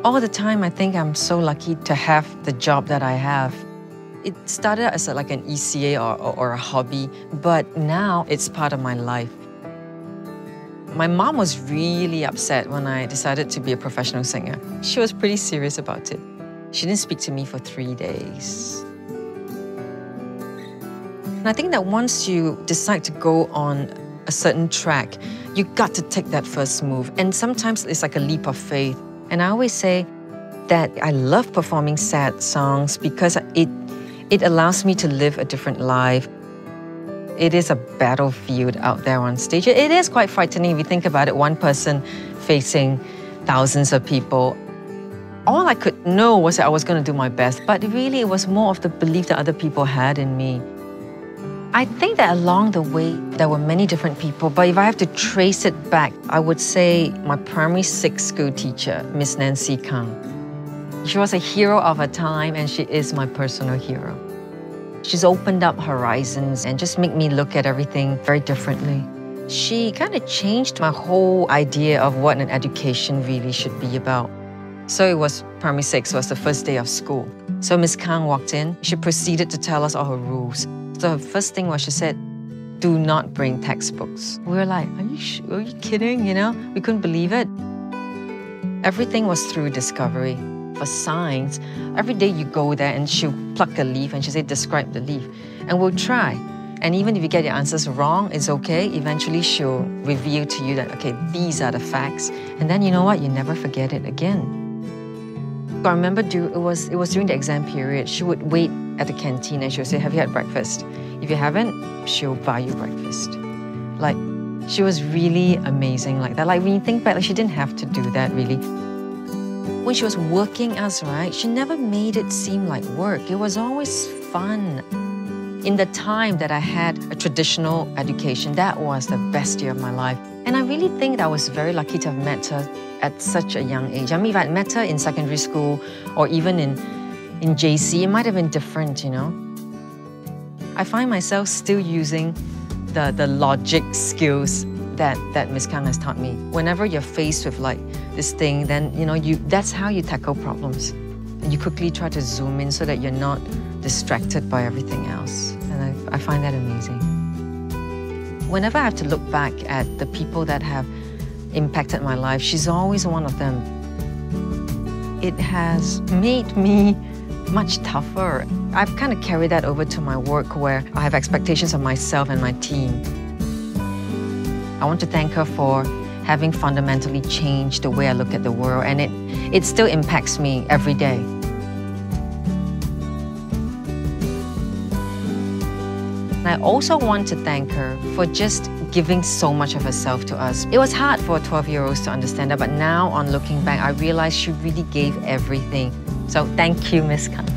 All the time, I think I'm so lucky to have the job that I have. It started as like an ECA or a hobby, but now it's part of my life. My mom was really upset when I decided to be a professional singer. She was pretty serious about it. She didn't speak to me for 3 days. And I think that once you decide to go on a certain track, you got to take that first move. And sometimes it's like a leap of faith. And I always say that I love performing sad songs because it allows me to live a different life. It is a battlefield out there on stage. It is quite frightening if you think about it, one person facing thousands of people. All I could know was that I was going to do my best, but really it was more of the belief that other people had in me. I think that along the way, there were many different people, but if I have to trace it back, I would say my primary 6 school teacher, Miss Nancy Kang. She was a hero of her time, and she is my personal hero. She's opened up horizons and just made me look at everything very differently. She kind of changed my whole idea of what an education really should be about. So it was primary 6, was the first day of school. So Miss Kang walked in. She proceeded to tell us all her rules. So her first thing was she said, do not bring textbooks. We were like, are you kidding? You know, we couldn't believe it. Everything was through discovery. For science, every day you go there and she'll pluck a leaf and she'll say, describe the leaf. And we'll try. And even if you get your answers wrong, it's okay. Eventually she'll reveal to you that, okay, these are the facts. And then you know what? You never forget it again. I remember it was during the exam period. She would wait at the canteen and she'll say, have you had breakfast? If you haven't, she'll buy you breakfast. Like, she was really amazing like that. Like, when you think back, like, she didn't have to do that, really. When she was working us, right, she never made it seem like work. It was always fun. In the time that I had a traditional education, that was the best year of my life. And I really think that I was very lucky to have met her at such a young age. I mean, if I'd met her in secondary school or even in JC, it might have been different, you know. I find myself still using the logic skills that Ms. Kang has taught me. Whenever you're faced with like this thing, then you know that's how you tackle problems. And you quickly try to zoom in so that you're not distracted by everything else. And I find that amazing. Whenever I have to look back at the people that have impacted my life, she's always one of them. It has made me much tougher. I've kind of carried that over to my work where I have expectations of myself and my team. I want to thank her for having fundamentally changed the way I look at the world, and it still impacts me every day. And I also want to thank her for just giving so much of herself to us. It was hard for 12-year-olds to understand that, but now on looking back, I realized she really gave everything. So thank you, Ms. Kang.